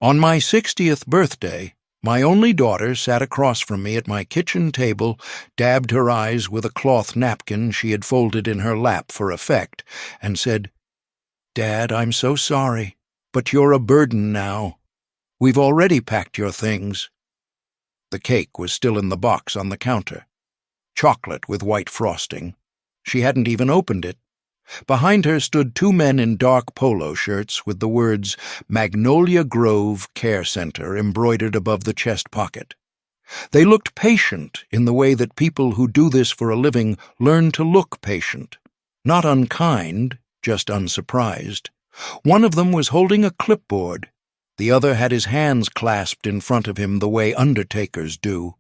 On my 60th birthday, my only daughter sat across from me at my kitchen table, dabbed her eyes with a cloth napkin she had folded in her lap for effect, and said, "Dad, I'm so sorry, but you're a burden now. We've already packed your things." The cake was still in the box on the counter. Chocolate with white frosting. She hadn't even opened it. Behind her stood two men in dark polo shirts with the words Magnolia Grove Care Center embroidered above the chest pocket. They looked patient in the way that people who do this for a living learn to look patient. Not unkind, just unsurprised. One of them was holding a clipboard. The other had his hands clasped in front of him the way undertakers do.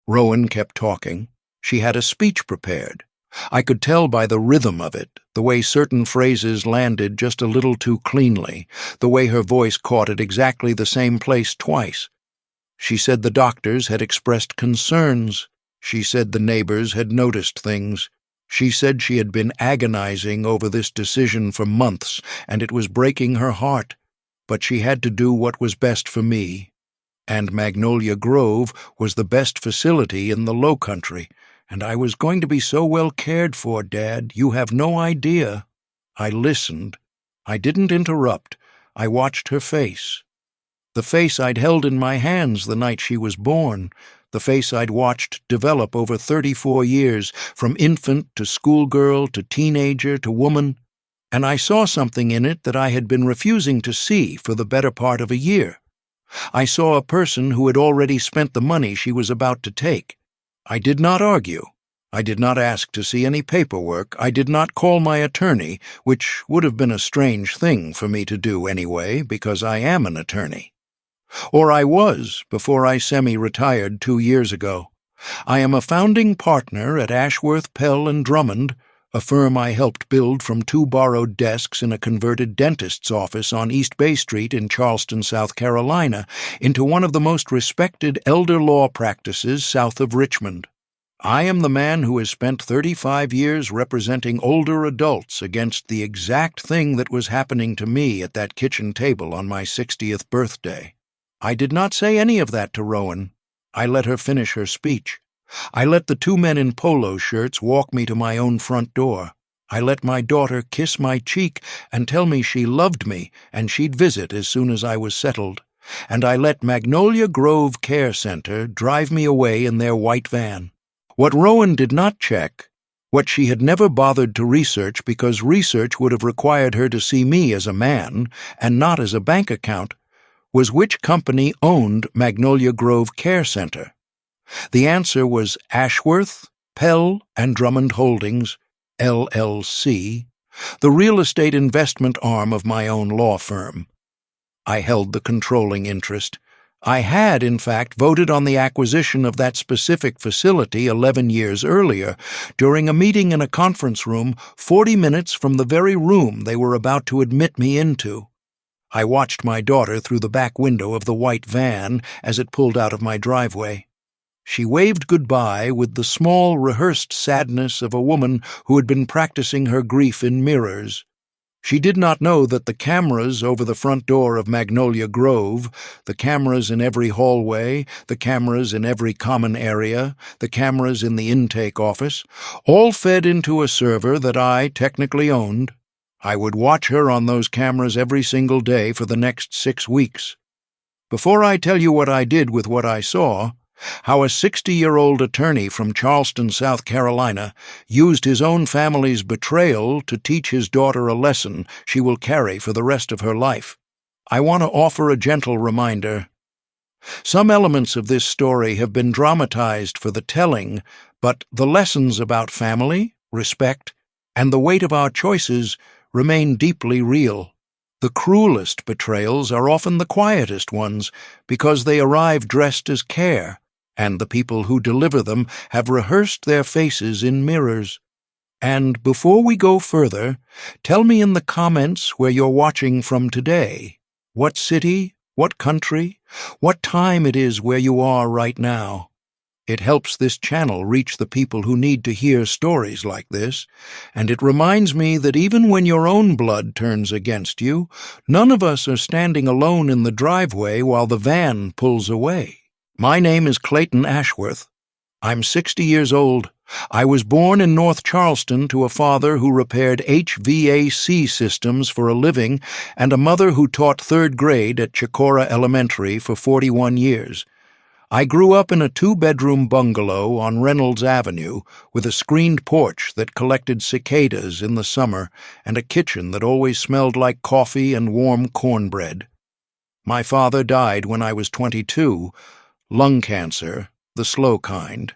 Rowan kept talking. She had a speech prepared. I could tell by the rhythm of it, the way certain phrases landed just a little too cleanly, the way her voice caught at exactly the same place twice. She said the doctors had expressed concerns. She said the neighbors had noticed things. She said she had been agonizing over this decision for months, and it was breaking her heart. But she had to do what was best for me. And Magnolia Grove was the best facility in the Low Country. And I was going to be so well cared for, Dad, you have no idea. I listened. I didn't interrupt. I watched her face. The face I'd held in my hands the night she was born. The face I'd watched develop over 34 years, from infant to schoolgirl to teenager to woman. And I saw something in it that I had been refusing to see for the better part of a year. I saw a person who had already spent the money she was about to take. I did not argue. I did not ask to see any paperwork. I did not call my attorney, which would have been a strange thing for me to do anyway, because I am an attorney. Or I was, before I semi-retired 2 years ago. I am a founding partner at Ashworth, Pell & Drummond, a firm I helped build from 2 borrowed desks in a converted dentist's office on East Bay Street in Charleston, South Carolina, into one of the most respected elder law practices south of Richmond. I am the man who has spent 35 years representing older adults against the exact thing that was happening to me at that kitchen table on my 60th birthday. I did not say any of that to Rowan. I let her finish her speech. I let the 2 men in polo shirts walk me to my own front door. I let my daughter kiss my cheek and tell me she loved me and she'd visit as soon as I was settled. And I let Magnolia Grove Care Center drive me away in their white van. What Rowan did not check, what she had never bothered to research because research would have required her to see me as a man and not as a bank account, was which company owned Magnolia Grove Care Center. The answer was Ashworth, Pell & Drummond Holdings, LLC, the real estate investment arm of my own law firm. I held the controlling interest. I had, in fact, voted on the acquisition of that specific facility 11 years earlier, during a meeting in a conference room 40 minutes from the very room they were about to admit me into. I watched my daughter through the back window of the white van as it pulled out of my driveway. She waved goodbye with the small, rehearsed sadness of a woman who had been practicing her grief in mirrors. She did not know that the cameras over the front door of Magnolia Grove, the cameras in every hallway, the cameras in every common area, the cameras in the intake office, all fed into a server that I technically owned. I would watch her on those cameras every single day for the next 6 weeks. Before I tell you what I did with what I saw, how a 60-year-old attorney from Charleston, South Carolina, used his own family's betrayal to teach his daughter a lesson she will carry for the rest of her life, I want to offer a gentle reminder. Some elements of this story have been dramatized for the telling, but the lessons about family, respect, and the weight of our choices remain deeply real. The cruelest betrayals are often the quietest ones because they arrive dressed as care, and the people who deliver them have rehearsed their faces in mirrors. And before we go further, tell me in the comments where you're watching from today. What city, what country, what time it is where you are right now. It helps this channel reach the people who need to hear stories like this, and it reminds me that even when your own blood turns against you, none of us are standing alone in the driveway while the van pulls away. My name is Clayton Ashworth. I'm 60 years old. I was born in North Charleston to a father who repaired HVAC systems for a living and a mother who taught third grade at Chicora Elementary for 41 years. I grew up in a two-bedroom bungalow on Reynolds Avenue with a screened porch that collected cicadas in the summer and a kitchen that always smelled like coffee and warm cornbread. My father died when I was 22, lung cancer, the slow kind,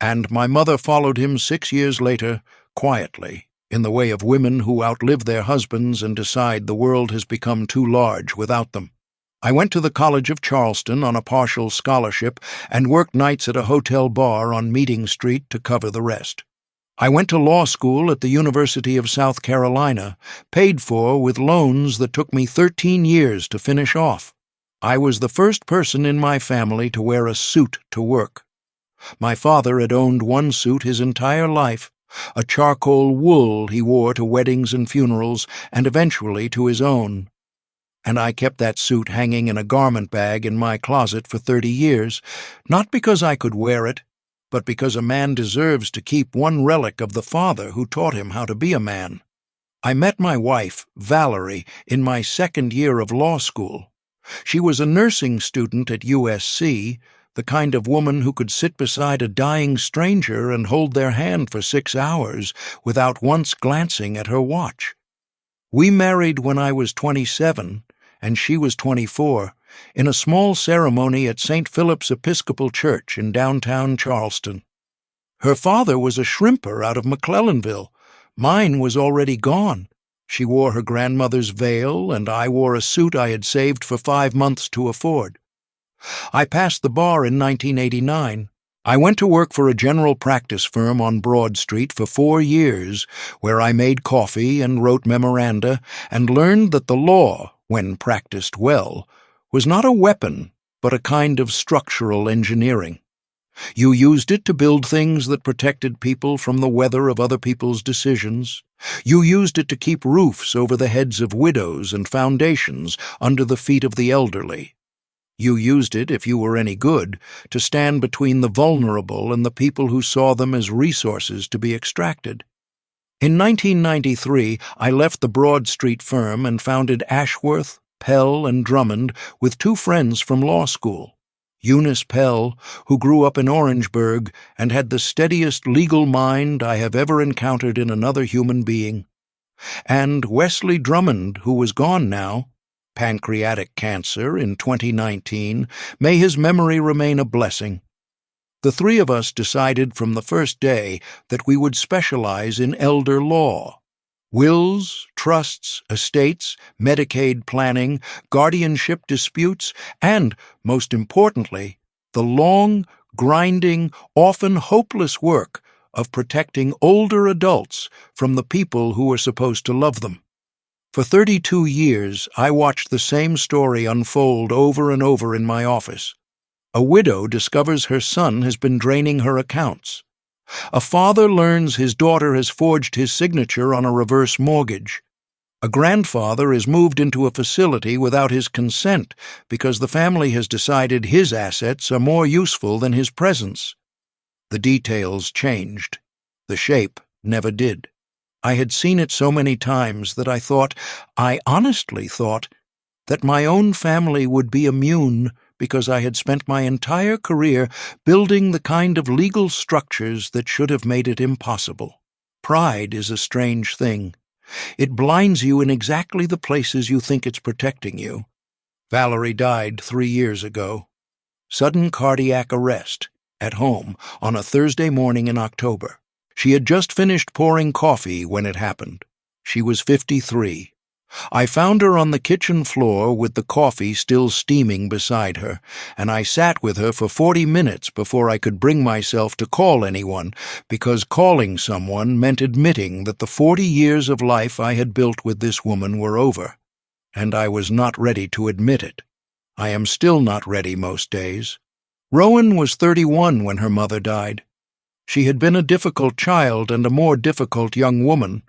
and my mother followed him 6 years later, quietly, in the way of women who outlive their husbands and decide the world has become too large without them. I went to the College of Charleston on a partial scholarship and worked nights at a hotel bar on Meeting Street to cover the rest. I went to law school at the University of South Carolina, paid for with loans that took me 13 years to finish off. I was the first person in my family to wear a suit to work. My father had owned one suit his entire life, a charcoal wool he wore to weddings and funerals and eventually to his own. And I kept that suit hanging in a garment bag in my closet for 30 years, not because I could wear it, but because a man deserves to keep one relic of the father who taught him how to be a man. I met my wife, Valerie, in my second year of law school. She was a nursing student at USC, the kind of woman who could sit beside a dying stranger and hold their hand for 6 hours without once glancing at her watch. We married when I was 27, and she was 24, in a small ceremony at St. Philip's Episcopal Church in downtown Charleston. Her father was a shrimper out of McClellanville. Mine was already gone. She wore her grandmother's veil, and I wore a suit I had saved for 5 months to afford. I passed the bar in 1989. I went to work for a general practice firm on Broad Street for 4 years, where I made coffee and wrote memoranda and learned that the law, when practiced well, was not a weapon, but a kind of structural engineering. You used it to build things that protected people from the weather of other people's decisions. You used it to keep roofs over the heads of widows and foundations under the feet of the elderly. You used it, if you were any good, to stand between the vulnerable and the people who saw them as resources to be extracted. In 1993, I left the Broad Street firm and founded Ashworth, Pell, and Drummond with 2 friends from law school. Eunice Pell, who grew up in Orangeburg and had the steadiest legal mind I have ever encountered in another human being, and Wesley Drummond, who was gone now, pancreatic cancer in 2019, may his memory remain a blessing. The 3 of us decided from the first day that we would specialize in elder law. Wills, trusts, estates, Medicaid planning, guardianship disputes, and, most importantly, the long, grinding, often hopeless work of protecting older adults from the people who are supposed to love them. For 32 years, I watched the same story unfold over and over in my office. A widow discovers her son has been draining her accounts. A father learns his daughter has forged his signature on a reverse mortgage. A grandfather is moved into a facility without his consent because the family has decided his assets are more useful than his presence. The details changed. The shape never did. I had seen it so many times that I honestly thought, that my own family would be immune because I had spent my entire career building the kind of legal structures that should have made it impossible. Pride is a strange thing. It blinds you in exactly the places you think it's protecting you. Valerie died 3 years ago. Sudden cardiac arrest, at home, on a Thursday morning in October. She had just finished pouring coffee when it happened. She was 53. I found her on the kitchen floor with the coffee still steaming beside her, and I sat with her for 40 minutes before I could bring myself to call anyone, because calling someone meant admitting that the 40 years of life I had built with this woman were over, and I was not ready to admit it. I am still not ready most days. Rowan was 31 when her mother died. She had been a difficult child and a more difficult young woman,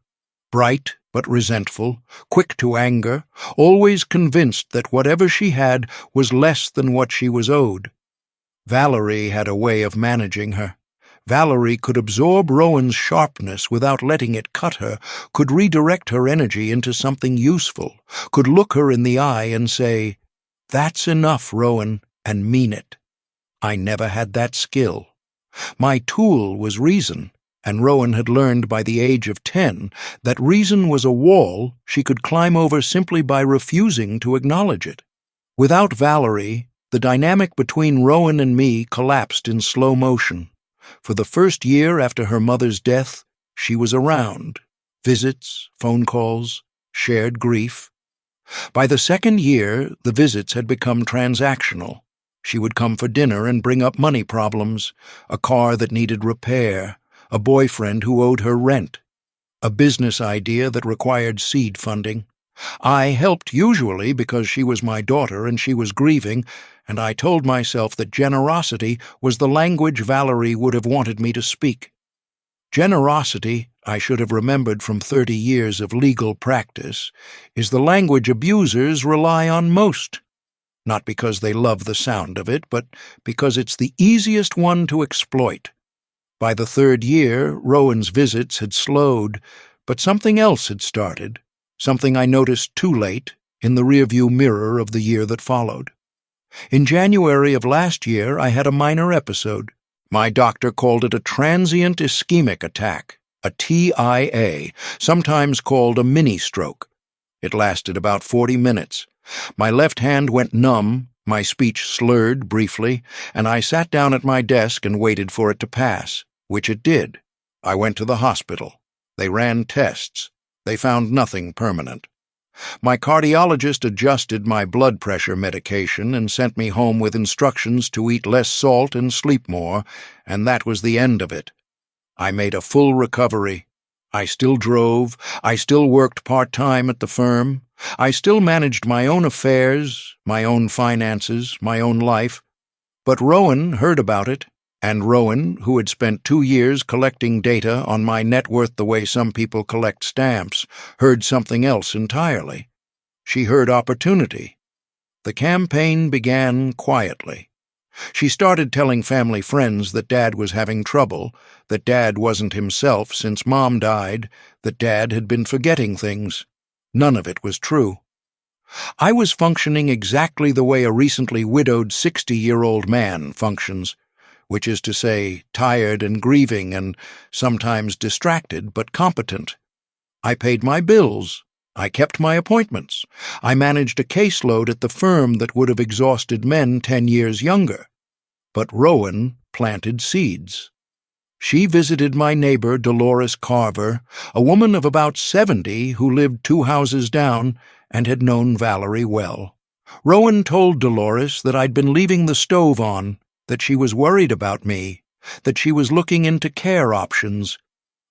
bright but resentful, quick to anger, always convinced that whatever she had was less than what she was owed. Valerie had a way of managing her. Valerie could absorb Rowan's sharpness without letting it cut her, could redirect her energy into something useful, could look her in the eye and say, "That's enough, Rowan," and mean it. I never had that skill. My tool was reason, and Rowan had learned by the age of 10 that reason was a wall she could climb over simply by refusing to acknowledge it. Without Valerie, the dynamic between Rowan and me collapsed in slow motion. For the first year after her mother's death, she was around. Visits, phone calls, shared grief. By the second year, the visits had become transactional. She would come for dinner and bring up money problems, a car that needed repair, a boyfriend who owed her rent, a business idea that required seed funding. I helped usually because she was my daughter and she was grieving, and I told myself that generosity was the language Valerie would have wanted me to speak. Generosity, I should have remembered from 30 years of legal practice, is the language abusers rely on most. Not because they love the sound of it, but because it's the easiest one to exploit. By the third year, Rowan's visits had slowed, but something else had started, something I noticed too late in the rearview mirror of the year that followed. In January of last year, I had a minor episode. My doctor called it a transient ischemic attack, a TIA, sometimes called a mini-stroke. It lasted about 40 minutes. My left hand went numb, my speech slurred briefly, and I sat down at my desk and waited for it to pass, which it did. I went to the hospital. They ran tests. They found nothing permanent. My cardiologist adjusted my blood pressure medication and sent me home with instructions to eat less salt and sleep more, and that was the end of it. I made a full recovery. I still drove. I still worked part-time at the firm. I still managed my own affairs, my own finances, my own life. But Rowan heard about it, and Rowan, who had spent 2 years collecting data on my net worth the way some people collect stamps, heard something else entirely. She heard opportunity. The campaign began quietly. She started telling family friends that Dad was having trouble, that Dad wasn't himself since Mom died, that Dad had been forgetting things. None of it was true. I was functioning exactly the way a recently widowed 60-year-old man functions, which is to say, tired and grieving and sometimes distracted but competent. I paid my bills. I kept my appointments. I managed a caseload at the firm that would have exhausted men 10 years younger. But Rowan planted seeds. She visited my neighbor, Dolores Carver, a woman of about 70 who lived 2 houses down and had known Valerie well. Rowan told Dolores that I'd been leaving the stove on, that she was worried about me, that she was looking into care options.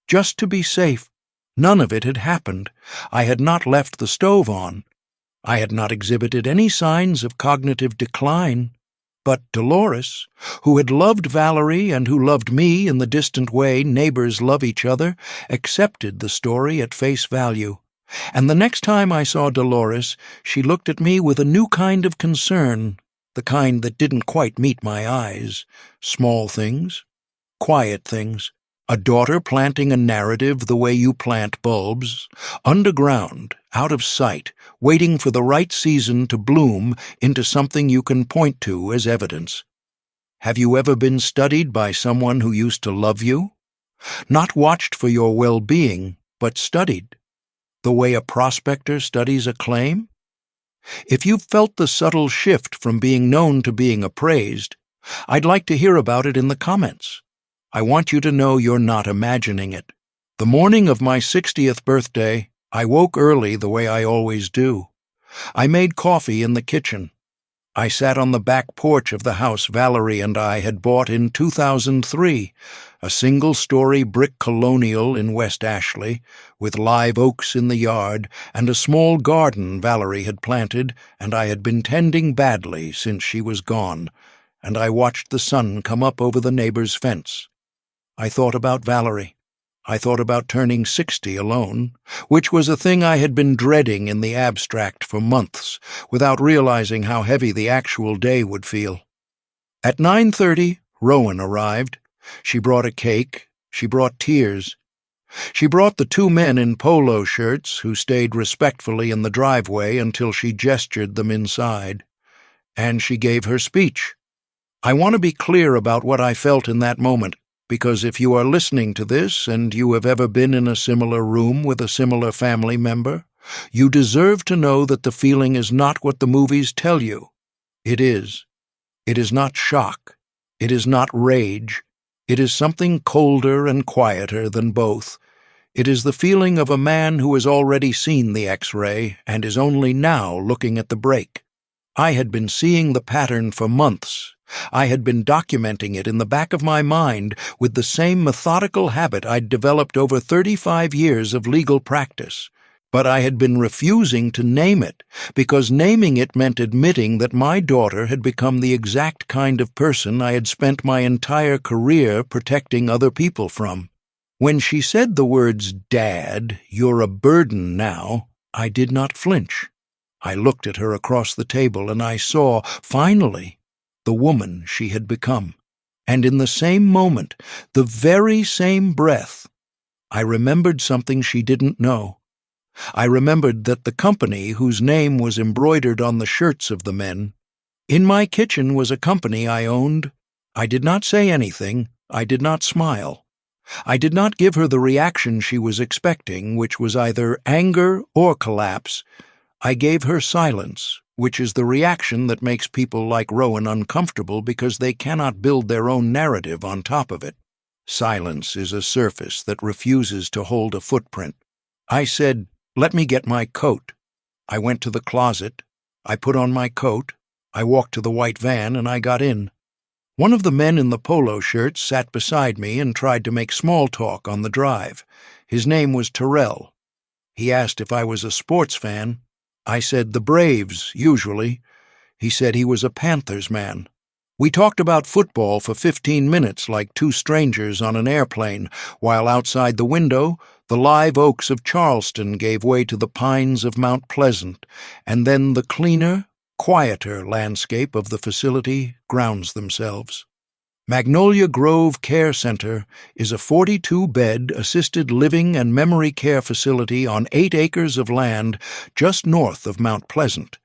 Just to be safe. None of it had happened. I had not left the stove on. I had not exhibited any signs of cognitive decline. But Dolores, who had loved Valerie and who loved me in the distant way neighbors love each other, accepted the story at face value. And the next time I saw Dolores, she looked at me with a new kind of concern, the kind that didn't quite meet my eyes. Small things, quiet things. A daughter planting a narrative the way you plant bulbs, underground, out of sight, waiting for the right season to bloom into something you can point to as evidence. Have you ever been studied by someone who used to love you? Not watched for your well-being, but studied, the way a prospector studies a claim? If you've felt the subtle shift from being known to being appraised, I'd like to hear about it in the comments. I want you to know you're not imagining it. The morning of my 60th birthday, I woke early the way I always do. I made coffee in the kitchen. I sat on the back porch of the house Valerie and I had bought in 2003, a single-story brick colonial in West Ashley, with live oaks in the yard and a small garden Valerie had planted and I had been tending badly since she was gone, and I watched the sun come up over the neighbor's fence. I thought about Valerie. I thought about turning 60 alone, which was a thing I had been dreading in the abstract for months, without realizing how heavy the actual day would feel. At 9:30, Rowan arrived. She brought a cake. She brought tears. She brought the two men in polo shirts who stayed respectfully in the driveway until she gestured them inside. And she gave her speech. I want to be clear about what I felt in that moment, because if you are listening to this and you have ever been in a similar room with a similar family member, you deserve to know that the feeling is not what the movies tell you. It is. It is not shock. It is not rage. It is something colder and quieter than both. It is the feeling of a man who has already seen the X-ray and is only now looking at the break. I had been seeing the pattern for months. I had been documenting it in the back of my mind with the same methodical habit I'd developed over 35 years of legal practice. But I had been refusing to name it, because naming it meant admitting that my daughter had become the exact kind of person I had spent my entire career protecting other people from. When she said the words, "Dad, you're a burden now," I did not flinch. I looked at her across the table and I saw, finally, the woman she had become. And in the same moment, the very same breath, I remembered something she didn't know. I remembered that the company whose name was embroidered on the shirts of the men, in my kitchen was a company I owned. I did not say anything. I did not smile. I did not give her the reaction she was expecting, which was either anger or collapse. I gave her silence, which is the reaction that makes people like Rowan uncomfortable because they cannot build their own narrative on top of it. Silence is a surface that refuses to hold a footprint. I said, "Let me get my coat." I went to the closet. I put on my coat. I walked to the white van and I got in. One of the men in the polo shirts sat beside me and tried to make small talk on the drive. His name was Terrell. He asked if I was a sports fan. I said the Braves, usually. He said he was a Panthers man. We talked about football for 15 minutes like two strangers on an airplane, while outside the window, the live oaks of Charleston gave way to the pines of Mount Pleasant, and then the cleaner, quieter landscape of the facility grounds themselves. Magnolia Grove Care Center is a 42-bed assisted living and memory care facility on 8 acres of land just north of Mount Pleasant.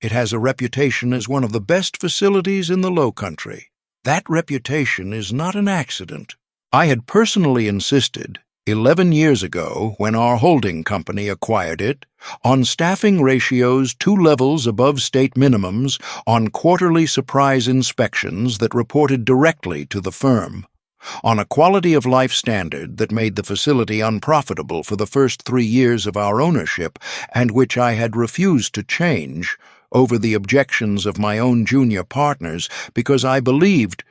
It has a reputation as one of the best facilities in the Lowcountry. That reputation is not an accident. I had personally insisted, 11 years ago, when our holding company acquired it, on staffing ratios 2 levels above state minimums, on quarterly surprise inspections that reported directly to the firm, on a quality-of-life standard that made the facility unprofitable for the first 3 years of our ownership and which I had refused to change over the objections of my own junior partners because I believed,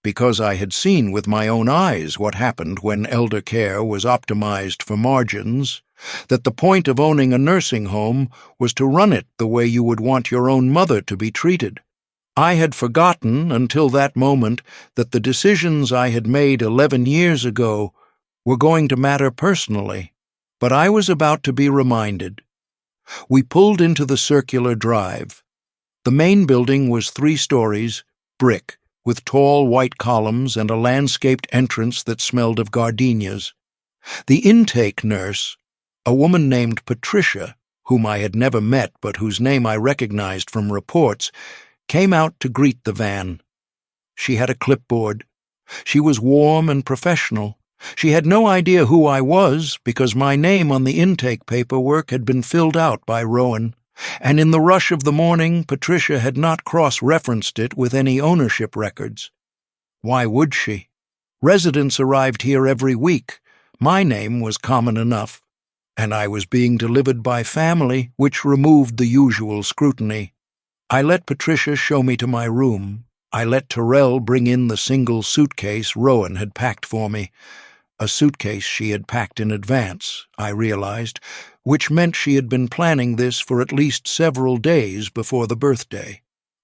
because I had seen with my own eyes what happened when elder care was optimized for margins, that the point of owning a nursing home was to run it the way you would want your own mother to be treated. I had forgotten until that moment that the decisions I had made 11 years ago were going to matter personally, but I was about to be reminded. We pulled into the circular drive. The main building was 3 stories, brick, with tall white columns and a landscaped entrance that smelled of gardenias. The intake nurse, a woman named Patricia, whom I had never met but whose name I recognized from reports, came out to greet the van. She had a clipboard. She was warm and professional. She had no idea who I was because my name on the intake paperwork had been filled out by Rowan, and in the rush of the morning Patricia had not cross-referenced it with any ownership records. Why would she? Residents arrived here every week. My name was common enough, and I was being delivered by family, which removed the usual scrutiny. I let Patricia show me to my room. I let Terrell bring in the single suitcase Rowan had packed for me. A suitcase she had packed in advance, I realized, which meant she had been planning this for at least several days before the birthday.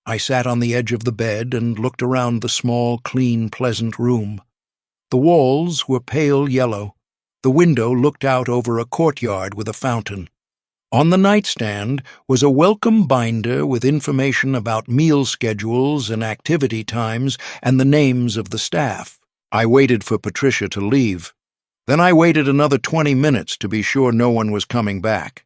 I sat on the edge of the bed and looked around the small, clean, pleasant room. The walls were pale yellow. The window looked out over a courtyard with a fountain. On the nightstand was a welcome binder with information about meal schedules and activity times and the names of the staff. I waited for Patricia to leave. Then I waited another 20 minutes to be sure no one was coming back.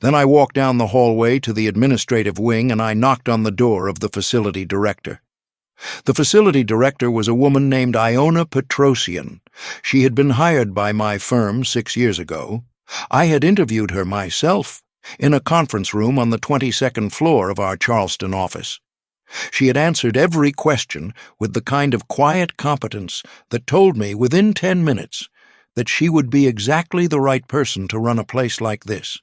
Then I walked down the hallway to the administrative wing and I knocked on the door of the facility director. The facility director was a woman named Iona Petrosian. She had been hired by my firm 6 years ago. I had interviewed her myself in a conference room on the 22nd floor of our Charleston office. She had answered every question with the kind of quiet competence that told me within 10 minutes that she would be exactly the right person to run a place like this.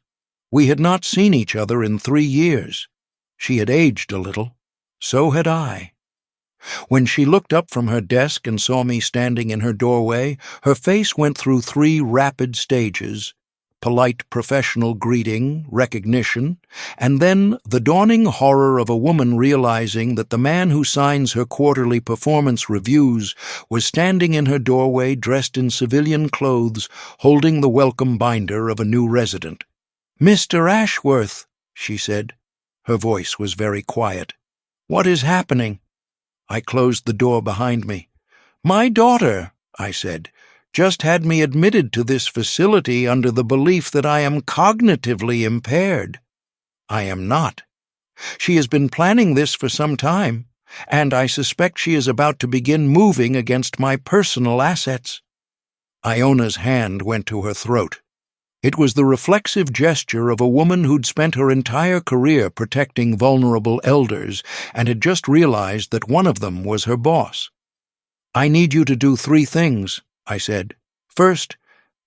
We had not seen each other in 3 years. She had aged a little. So had I. When she looked up from her desk and saw me standing in her doorway, her face went through 3 rapid stages: polite professional greeting, recognition, and then the dawning horror of a woman realizing that the man who signs her quarterly performance reviews was standing in her doorway dressed in civilian clothes, holding the welcome binder of a new resident. "Mr. Ashworth," she said. Her voice was very quiet. "What is happening?" I closed the door behind me. "My daughter," I said, "just had me admitted to this facility under the belief that I am cognitively impaired. I am not. She has been planning this for some time, and I suspect she is about to begin moving against my personal assets." Iona's hand went to her throat. It was the reflexive gesture of a woman who'd spent her entire career protecting vulnerable elders and had just realized that one of them was her boss. "I need you to do 3 things," I said. "First,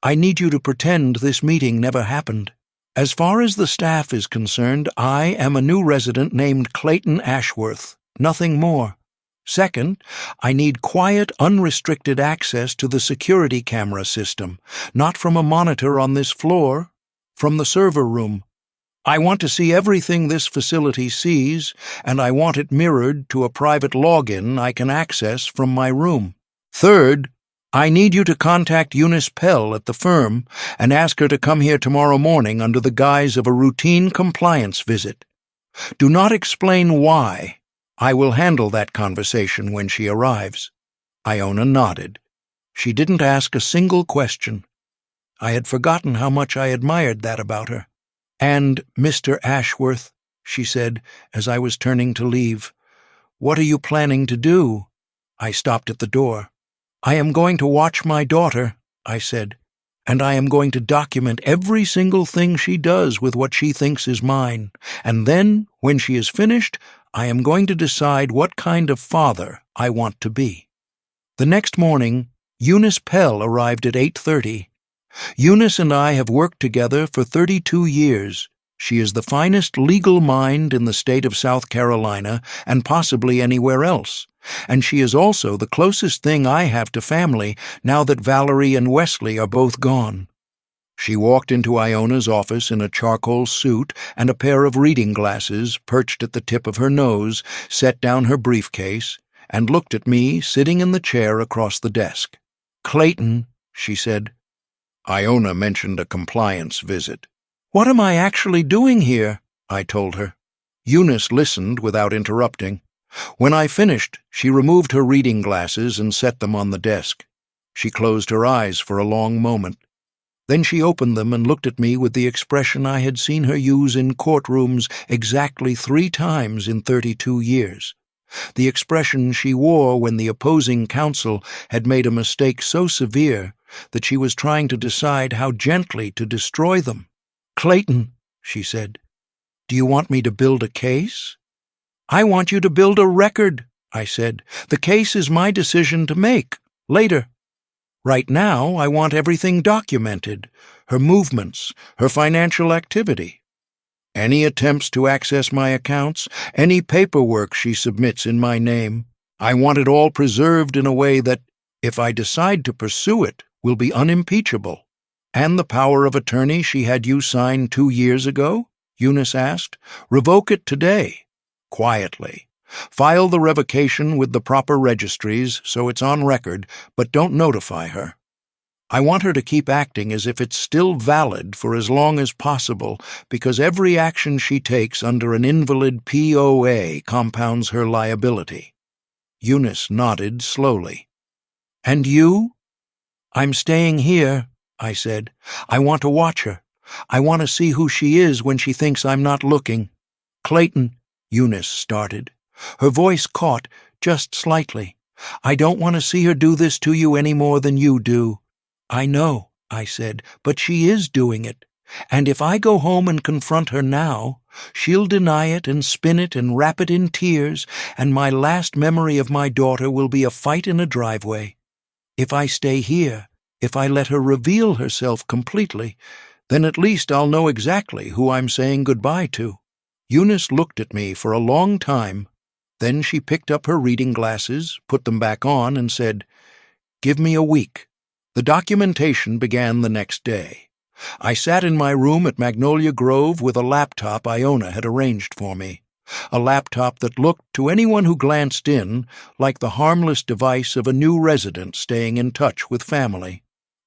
I need you to pretend this meeting never happened. As far as the staff is concerned, I am a new resident named Clayton Ashworth, nothing more. Second, I need quiet, unrestricted access to the security camera system, not from a monitor on this floor, from the server room. I want to see everything this facility sees, and I want it mirrored to a private login I can access from my room. Third, I need you to contact Eunice Pell at the firm and ask her to come here tomorrow morning under the guise of a routine compliance visit. Do not explain why. I will handle that conversation when she arrives." Iona nodded. She didn't ask a single question. I had forgotten how much I admired that about her. "And, Mr. Ashworth," she said as I was turning to leave, "what are you planning to do?" I stopped at the door. "I am going to watch my daughter," I said, "and I am going to document every single thing she does with what she thinks is mine, and then, when she is finished, I am going to decide what kind of father I want to be." The next morning, Eunice Pell arrived at 8:30. Eunice and I have worked together for 32 years. She is the finest legal mind in the state of South Carolina and possibly anywhere else, and she is also the closest thing I have to family now that Valerie and Wesley are both gone. She walked into Iona's office in a charcoal suit and a pair of reading glasses perched at the tip of her nose, set down her briefcase, and looked at me sitting in the chair across the desk. "Clayton," she said. Iona mentioned a compliance visit. "What am I actually doing here?" I told her. Eunice listened without interrupting. When I finished, she removed her reading glasses and set them on the desk. She closed her eyes for a long moment. Then she opened them and looked at me with the expression I had seen her use in courtrooms exactly 3 times in 32 years. The expression she wore when the opposing counsel had made a mistake so severe that she was trying to decide how gently to destroy them. "Clayton," she said, "do you want me to build a case?" "I want you to build a record," I said. "The case is my decision to make, later. Right now, I want everything documented, her movements, her financial activity. Any attempts to access my accounts, any paperwork she submits in my name. I want it all preserved in a way that, if I decide to pursue it, will be unimpeachable." "And the power of attorney she had you sign 2 years ago?" Eunice asked. "Revoke it today." Quietly, File the revocation with the proper registries so it's on record, but don't notify her. I want her to keep acting as if it's still valid for as long as possible, because every action she takes under an invalid POA compounds her liability." Eunice nodded slowly. "And you?" "I'm staying here," I said. "I want to watch her. I want to see who she is when she thinks I'm not looking." "Clayton," Eunice started. Her voice caught, just slightly. "I don't want to see her do this to you any more than you do." "I know," I said, "but she is doing it. And if I go home and confront her now, she'll deny it and spin it and wrap it in tears, and my last memory of my daughter will be a fight in a driveway. If I stay here, if I let her reveal herself completely, then at least I'll know exactly who I'm saying goodbye to." Eunice looked at me for a long time. Then she picked up her reading glasses, put them back on, and said, "Give me a week." The documentation began the next day. I sat in my room at Magnolia Grove with a laptop Iona had arranged for me. A laptop that looked, to anyone who glanced in, like the harmless device of a new resident staying in touch with family.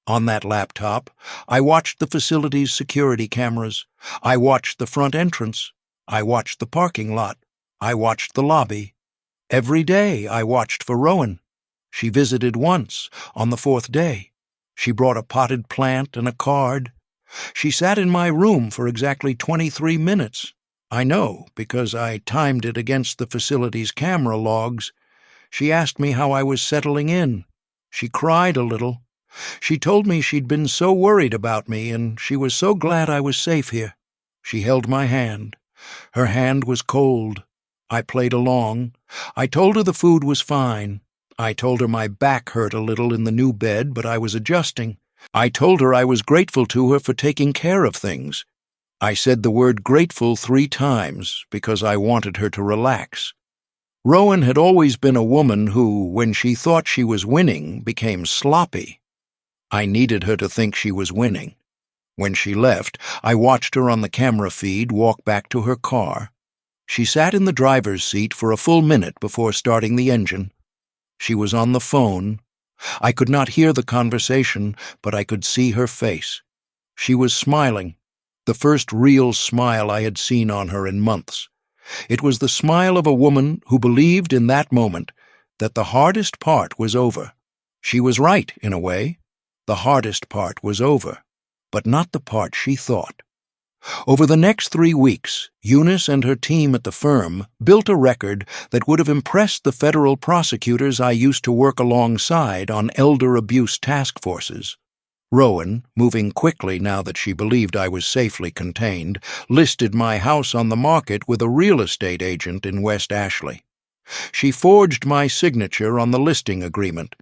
On that laptop, I watched the facility's security cameras. I watched the front entrance. I watched the parking lot. I watched the lobby. Every day I watched for Rowan. She visited once, on the 4th day. She brought a potted plant and a card. She sat in my room for exactly 23 minutes. I know, because I timed it against the facility's camera logs. She asked me how I was settling in. She cried a little. She told me she'd been so worried about me, and she was so glad I was safe here. She held my hand. Her hand was cold. I played along. I told her the food was fine. I told her my back hurt a little in the new bed, but I was adjusting. I told her I was grateful to her for taking care of things. I said the word grateful 3 times because I wanted her to relax. Rowan had always been a woman who, when she thought she was winning, became sloppy. I needed her to think she was winning. When she left, I watched her on the camera feed walk back to her car. She sat in the driver's seat for a full minute before starting the engine. She was on the phone. I could not hear the conversation, but I could see her face. She was smiling, the first real smile I had seen on her in months. It was the smile of a woman who believed in that moment that the hardest part was over. She was right, in a way. The hardest part was over, but not the part she thought. Over the next 3 weeks, Eunice and her team at the firm built a record that would have impressed the federal prosecutors I used to work alongside on elder abuse task forces. Rowan, moving quickly now that she believed I was safely contained, listed my house on the market with a real estate agent in West Ashley. She forged my signature on the listing agreement.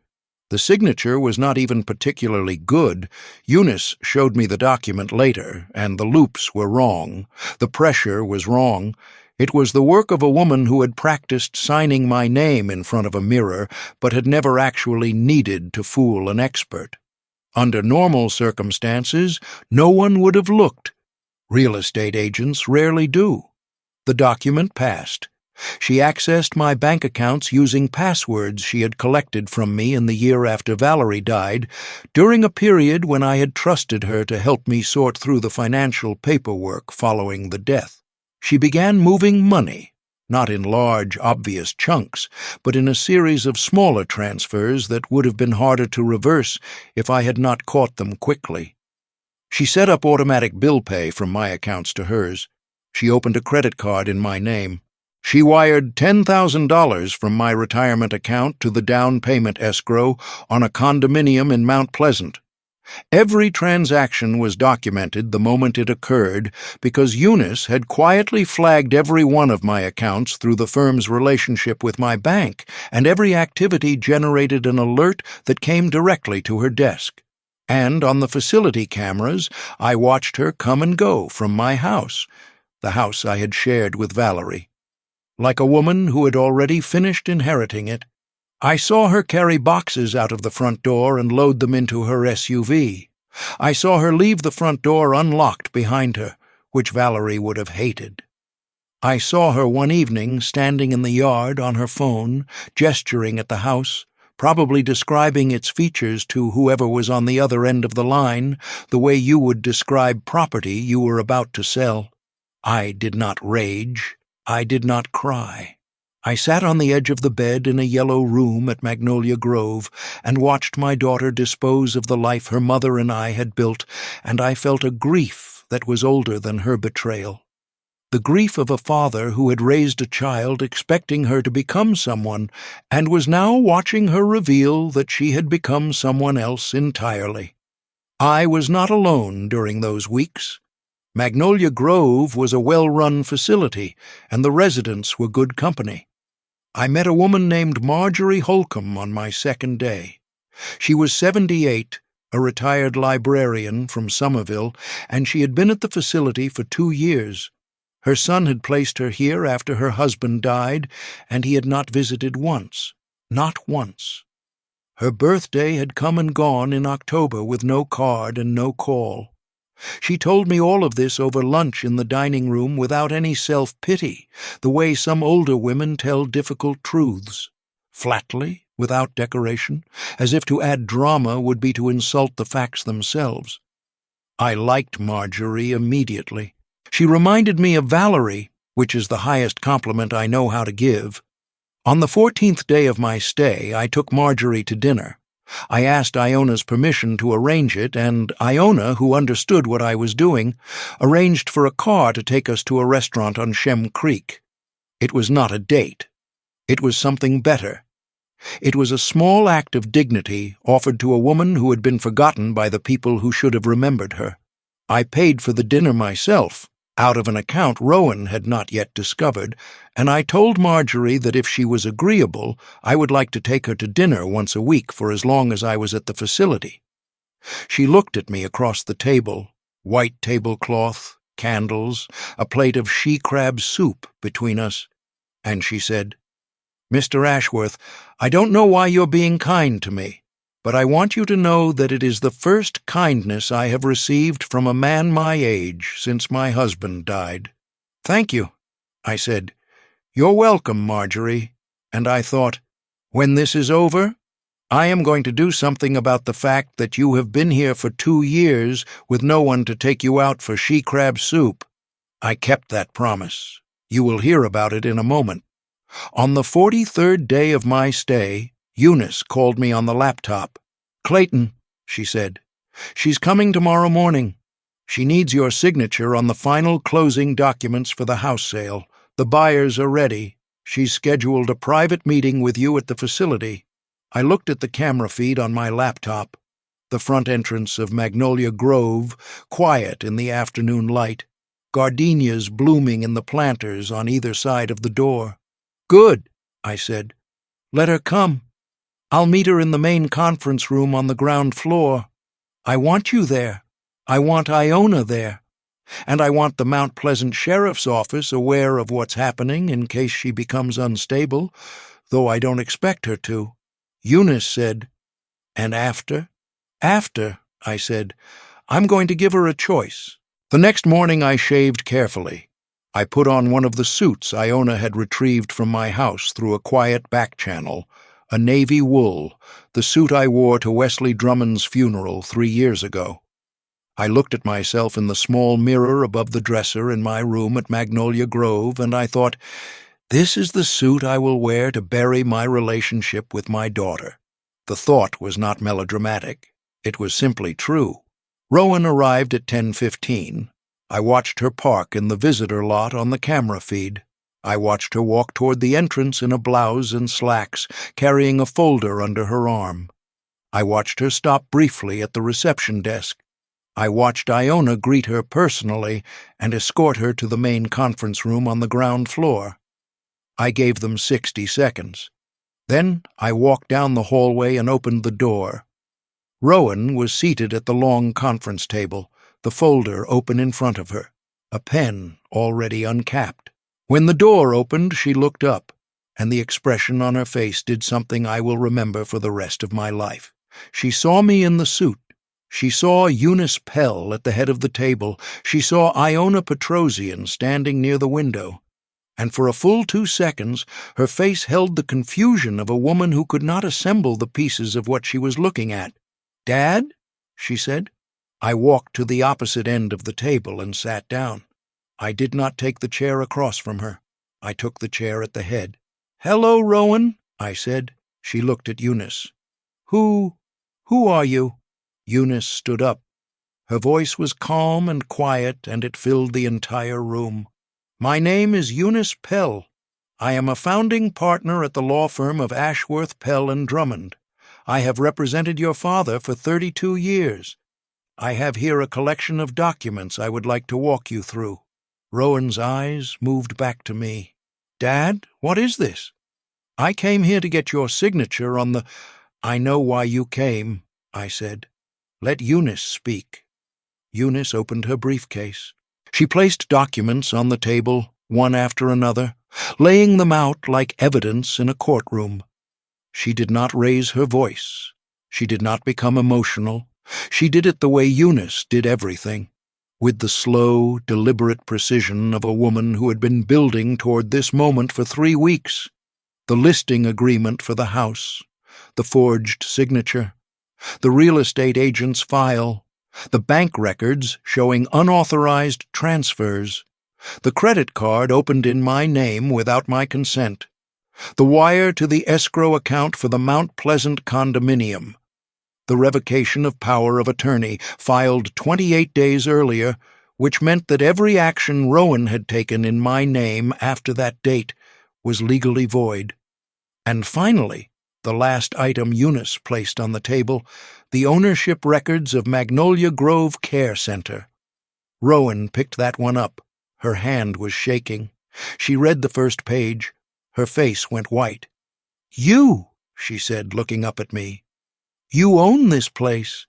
The signature was not even particularly good. Eunice showed me the document later, and the loops were wrong. The pressure was wrong. It was the work of a woman who had practiced signing my name in front of a mirror, but had never actually needed to fool an expert. Under normal circumstances, no one would have looked. Real estate agents rarely do. The document passed. She accessed my bank accounts using passwords she had collected from me in the year after Valerie died, during a period when I had trusted her to help me sort through the financial paperwork following the death. She began moving money, not in large, obvious chunks, but in a series of smaller transfers that would have been harder to reverse if I had not caught them quickly. She set up automatic bill pay from my accounts to hers. She opened a credit card in my name. She wired $10,000 from my retirement account to the down payment escrow on a condominium in Mount Pleasant. Every transaction was documented the moment it occurred because Eunice had quietly flagged every one of my accounts through the firm's relationship with my bank, and every activity generated an alert that came directly to her desk. And on the facility cameras, I watched her come and go from my house, the house I had shared with Valerie. Like a woman who had already finished inheriting it, I saw her carry boxes out of the front door and load them into her SUV. I saw her leave the front door unlocked behind her, which Valerie would have hated. I saw her one evening standing in the yard on her phone, gesturing at the house, probably describing its features to whoever was on the other end of the line, the way you would describe property you were about to sell. I did not rage. I did not cry. I sat on the edge of the bed in a yellow room at Magnolia Grove and watched my daughter dispose of the life her mother and I had built, and I felt a grief that was older than her betrayal. The grief of a father who had raised a child expecting her to become someone and was now watching her reveal that she had become someone else entirely. I was not alone during those weeks. Magnolia Grove was a well-run facility, and the residents were good company. I met a woman named Marjorie Holcomb on my second day. She was 78, a retired librarian from Somerville, and she had been at the facility for 2 years. Her son had placed her here after her husband died, and he had not visited once. Not once. Her birthday had come and gone in October with no card and no call. She told me all of this over lunch in the dining room without any self-pity, the way some older women tell difficult truths. Flatly, without decoration, as if to add drama would be to insult the facts themselves. I liked Marjorie immediately. She reminded me of Valerie, which is the highest compliment I know how to give. On the 14th day of my stay, I took Marjorie to dinner. I asked Iona's permission to arrange it, and Iona, who understood what I was doing, arranged for a car to take us to a restaurant on Shem Creek. It was not a date. It was something better. It was a small act of dignity offered to a woman who had been forgotten by the people who should have remembered her. I paid for the dinner myself, out of an account Rowan had not yet discovered, and I told Marjorie that if she was agreeable, I would like to take her to dinner once a week for as long as I was at the facility. She looked at me across the table, white tablecloth, candles, a plate of she-crab soup between us, and she said, "Mr. Ashworth, I don't know why you're being kind to me, but I want you to know that it is the first kindness I have received from a man my age since my husband died." "Thank you," I said. "You're welcome, Marjorie." And I thought, when this is over, I am going to do something about the fact that you have been here for 2 years with no one to take you out for she-crab soup. I kept that promise. You will hear about it in a moment. On the 43rd day of my stay, Eunice called me on the laptop. "Clayton," she said, "she's coming tomorrow morning. She needs your signature on the final closing documents for the house sale. The buyers are ready. She's scheduled a private meeting with you at the facility." I looked at the camera feed on my laptop. The front entrance of Magnolia Grove, quiet in the afternoon light, gardenias blooming in the planters on either side of the door. "Good," I said. "Let her come. I'll meet her in the main conference room on the ground floor. I want you there. I want Iona there. And I want the Mount Pleasant Sheriff's Office aware of what's happening in case she becomes unstable, though I don't expect her to." Eunice said, "And after?" "After," I said, "I'm going to give her a choice." The next morning I shaved carefully. I put on one of the suits Iona had retrieved from my house through a quiet back channel, a navy wool, the suit I wore to Wesley Drummond's funeral 3 years ago. I looked at myself in the small mirror above the dresser in my room at Magnolia Grove, and I thought, this is the suit I will wear to bury my relationship with my daughter. The thought was not melodramatic. It was simply true. Rowan arrived at 10:15. I watched her park in the visitor lot on the camera feed. I watched her walk toward the entrance in a blouse and slacks, carrying a folder under her arm. I watched her stop briefly at the reception desk. I watched Iona greet her personally and escort her to the main conference room on the ground floor. I gave them 60 seconds. Then I walked down the hallway and opened the door. Rowan was seated at the long conference table, the folder open in front of her, a pen already uncapped. When the door opened, she looked up, and the expression on her face did something I will remember for the rest of my life. She saw me in the suit. She saw Eunice Pell at the head of the table. She saw Iona Petrosian standing near the window. and for a full 2 seconds her face held the confusion of a woman who could not assemble the pieces of what she was looking at. "Dad?" she said. I walked to the opposite end of the table and sat down. I did not take the chair across from her. I took the chair at the head. "Hello, Rowan," I said. She looked at Eunice. Who are you?" Eunice stood up. Her voice was calm and quiet, and it filled the entire room. "My name is Eunice Pell. I am a founding partner at the law firm of Ashworth, Pell and Drummond. I have represented your father for 32 years. I have here a collection of documents I would like to walk you through." Rowan's eyes moved back to me. "Dad, what is this?" "I came here to get your signature on the—" "I know why you came," I said. "Let Eunice speak." Eunice opened her briefcase. She placed documents on the table, one after another, laying them out like evidence in a courtroom. She did not raise her voice. She did not become emotional. She did it the way Eunice did everything, with the slow, deliberate precision of a woman who had been building toward this moment for 3 weeks. The listing agreement for the house, the forged signature, the real estate agent's file, the bank records showing unauthorized transfers, the credit card opened in my name without my consent, the wire to the escrow account for the Mount Pleasant condominium, the revocation of power of attorney filed 28 days earlier, which meant that every action Rowan had taken in my name after that date was legally void. And finally, the last item Eunice placed on the table, the ownership records of Magnolia Grove Care Center. Rowan picked that one up. Her hand was shaking. She read the first page. Her face went white. "You," she said, looking up at me. "You own this place."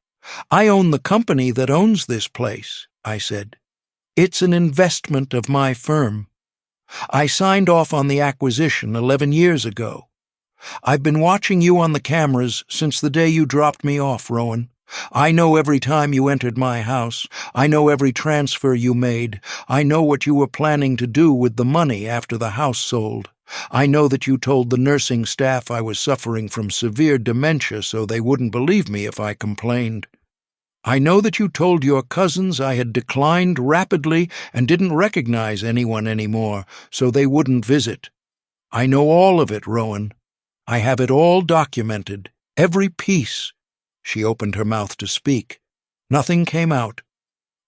"I own the company that owns this place," I said. "It's an investment of my firm. I signed off on the acquisition 11 years ago. I've been watching you on the cameras since the day you dropped me off, Rowan. I know every time you entered my house. I know every transfer you made. I know what you were planning to do with the money after the house sold. I know that you told the nursing staff I was suffering from severe dementia so they wouldn't believe me if I complained. I know that you told your cousins I had declined rapidly and didn't recognize anyone anymore, so they wouldn't visit. I know all of it, Rowan. I have it all documented, every piece." She opened her mouth to speak. Nothing came out.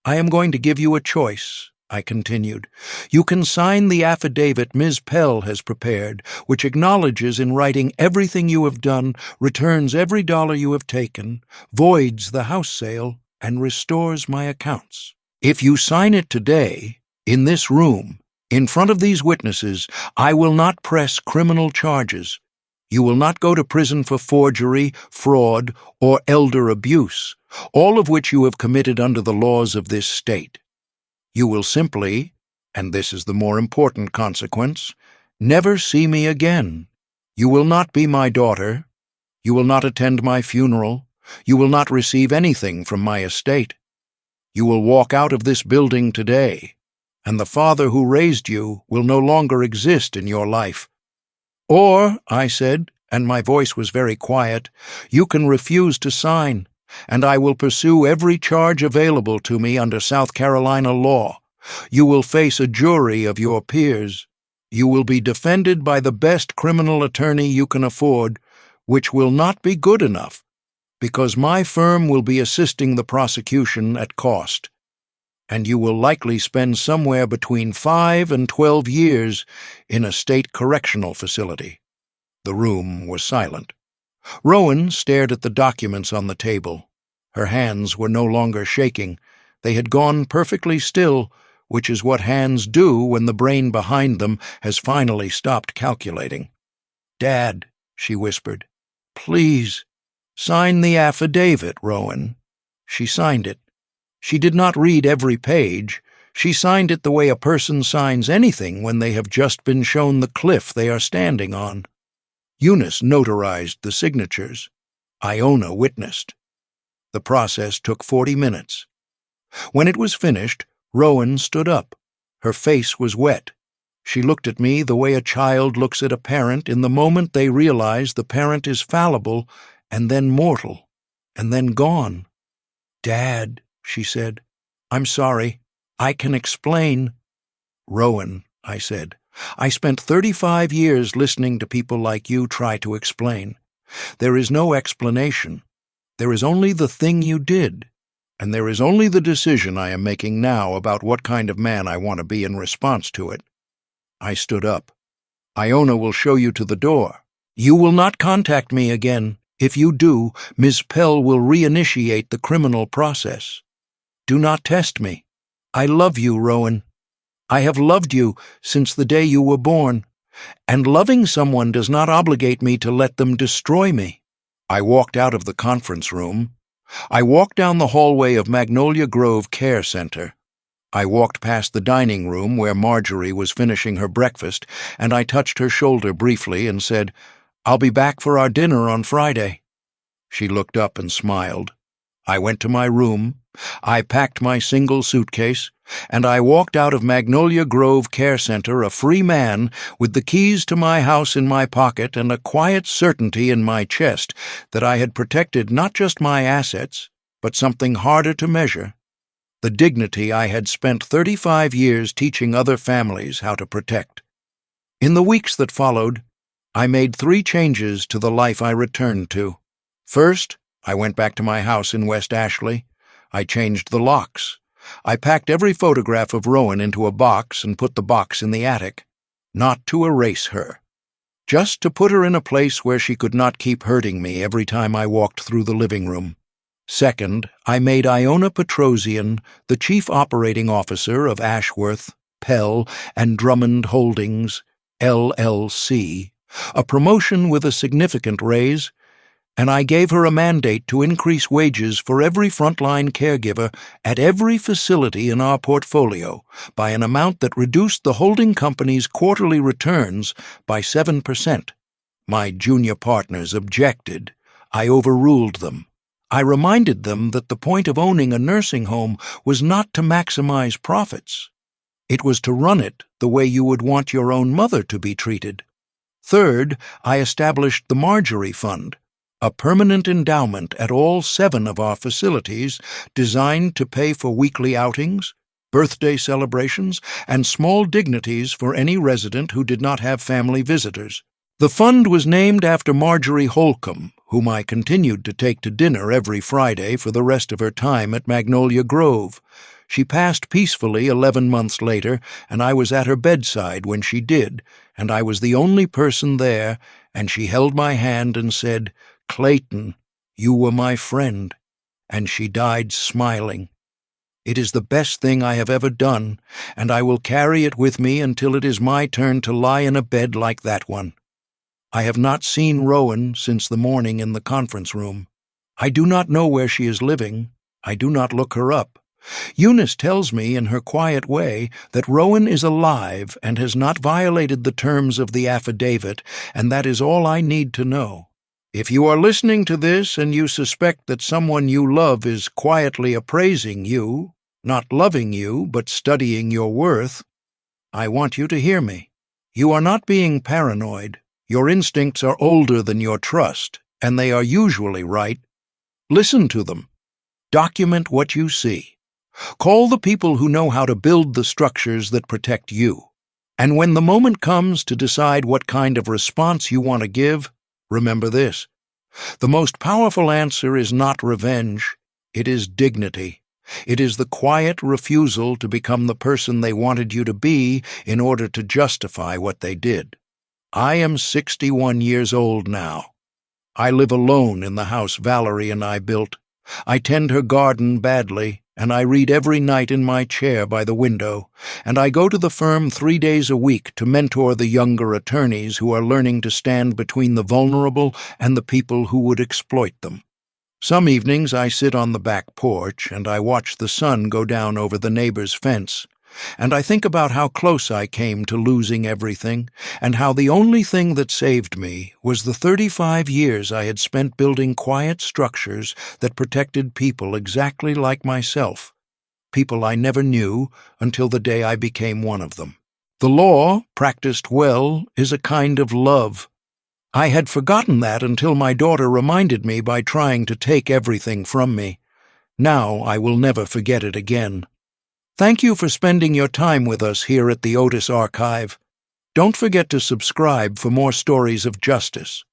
"I am going to give you a choice," I continued. "You can sign the affidavit Ms. Pell has prepared, which acknowledges in writing everything you have done, returns every dollar you have taken, voids the house sale, and restores my accounts. If you sign it today, in this room, in front of these witnesses, I will not press criminal charges. You will not go to prison for forgery, fraud, or elder abuse, all of which you have committed under the laws of this state. You will simply, and this is the more important consequence, never see me again. You will not be my daughter. You will not attend my funeral. You will not receive anything from my estate. You will walk out of this building today, and the father who raised you will no longer exist in your life. Or, I said, and my voice was very quiet, you can refuse to sign, and I will pursue every charge available to me under South Carolina law. You will face a jury of your peers. You will be defended by the best criminal attorney you can afford, which will not be good enough, because my firm will be assisting the prosecution at cost. And you will likely spend somewhere between 5 and 12 years in a state correctional facility." The room was silent. Rowan stared at the documents on the table. Her hands were no longer shaking. They had gone perfectly still, which is what hands do when the brain behind them has finally stopped calculating. "Dad," she whispered, "please, sign the affidavit, Rowan." She signed it. She did not read every page. She signed it the way a person signs anything when they have just been shown the cliff they are standing on. Eunice notarized the signatures. Iona witnessed. The process took 40 minutes. When it was finished, Rowan stood up. Her face was wet. She looked at me the way a child looks at a parent in the moment they realize the parent is fallible and then mortal and then gone. "Dad," she said, "I'm sorry. I can explain." "Rowan," I said, "I spent 35 years listening to people like you try to explain. There is no explanation. There is only the thing you did, and there is only the decision I am making now about what kind of man I want to be in response to it." I stood up. "Iona will show you to the door. You will not contact me again. If you do, Ms. Pell will reinitiate the criminal process. Do not test me. I love you, Rowan. I have loved you since the day you were born, and loving someone does not obligate me to let them destroy me." I walked out of the conference room. I walked down the hallway of Magnolia Grove Care Center. I walked past the dining room where Marjorie was finishing her breakfast, and I touched her shoulder briefly and said, "I'll be back for our dinner on Friday." She looked up and smiled. I went to my room. I packed my single suitcase, and I walked out of Magnolia Grove Care Center a free man with the keys to my house in my pocket and a quiet certainty in my chest that I had protected not just my assets, but something harder to measure, the dignity I had spent 35 years teaching other families how to protect. In the weeks that followed, I made 3 changes to the life I returned to. First, I went back to my house in West Ashley. I changed the locks. I packed every photograph of Rowan into a box and put the box in the attic. Not to erase her. Just to put her in a place where she could not keep hurting me every time I walked through the living room. Second, I made Iona Petrosian the Chief Operating Officer of Ashworth, Pell, and Drummond Holdings, LLC, a promotion with a significant raise, and I gave her a mandate to increase wages for every frontline caregiver at every facility in our portfolio by an amount that reduced the holding company's quarterly returns by 7%. My junior partners objected. I overruled them. I reminded them that the point of owning a nursing home was not to maximize profits. It was to run it the way you would want your own mother to be treated. Third, I established the Marjorie Fund, a permanent endowment at all 7 of our facilities designed to pay for weekly outings, birthday celebrations, and small dignities for any resident who did not have family visitors. The fund was named after Marjorie Holcomb, whom I continued to take to dinner every Friday for the rest of her time at Magnolia Grove. She passed peacefully 11 months later, and I was at her bedside when she did, and I was the only person there, and she held my hand and said, "Clayton, you were my friend," and she died smiling. It is the best thing I have ever done, and I will carry it with me until it is my turn to lie in a bed like that one. I have not seen Rowan since the morning in the conference room. I do not know where she is living. I do not look her up. Eunice tells me in her quiet way that Rowan is alive and has not violated the terms of the affidavit, and that is all I need to know. If you are listening to this and you suspect that someone you love is quietly appraising you, not loving you but studying your worth, I want you to hear me. You are not being paranoid. Your instincts are older than your trust, and they are usually right. Listen to them. Document what you see. Call the people who know how to build the structures that protect you. And when the moment comes to decide what kind of response you want to give, remember this. The most powerful answer is not revenge. It is dignity. It is the quiet refusal to become the person they wanted you to be in order to justify what they did. I am 61 years old now. I live alone in the house Valerie and I built. I tend her garden badly, and I read every night in my chair by the window, and I go to the firm 3 days a week to mentor the younger attorneys who are learning to stand between the vulnerable and the people who would exploit them. Some evenings I sit on the back porch and I watch the sun go down over the neighbor's fence, and I think about how close I came to losing everything, and how the only thing that saved me was the 35 years I had spent building quiet structures that protected people exactly like myself, people I never knew until the day I became one of them. The law, practiced well, is a kind of love. I had forgotten that until my daughter reminded me by trying to take everything from me. Now I will never forget it again. Thank you for spending your time with us here at the Otis Archive. Don't forget to subscribe for more stories of justice.